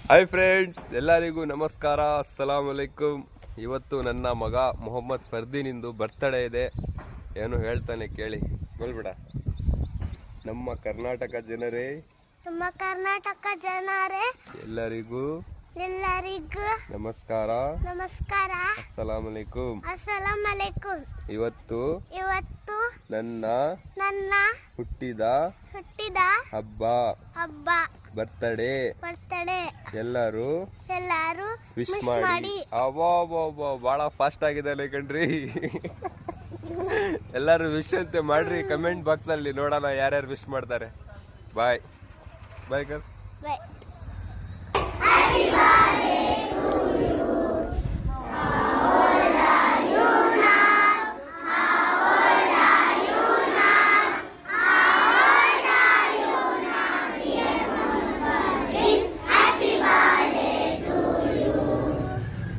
Hi friends, ಎಲ್ಲರಿಗೂ ನಮಸ್ಕಾರ, ಅಸ್ಸಲಾಮ್ ಅಲೈಕುಮ್. ಇವತ್ತು ನನ್ನ ಮಗ ಮೊಹಮ್ಮದ್ ಫರ್ದೀನಿಂದು ಬರ್ತಡೇ ಇದೆ. ಏನು ಹೇಳ್ತಾನೆ ಕೇಳಿ. ಹೇಳ್ಬಿಡ. ನಮ್ಮ ಕರ್ನಾಟಕ ಜನರೇ, ಎಲ್ಲರಿಗೂ ನಮಸ್ಕಾರ, ಅಸ್ಸಲಾಮ್ ಅಲೈಕುಮ್. ಇವತ್ತು ನನ್ನ ಹುಟ್ಟಿದ ಹಬ್ಬ, ಬರ್ತಡೇ. ಎಲ್ಲರೂ ವಿಶ್ ಮಾಡಿ. ಬಹಳ ಫಾಸ್ಟ್ ಆಗಿದೆ ಕಣ್ರಿ. ಎಲ್ಲರೂ ವಿಶ್ ಅಂತ ಮಾಡ್ರಿ. ಕಮೆಂಟ್ ಬಾಕ್ಸ್ ಅಲ್ಲಿ ನೋಡೋಣ ಯಾರ್ಯಾರು ವಿಶ್ ಮಾಡ್ತಾರೆ. ಬಾಯ್ ಬಾಯ್.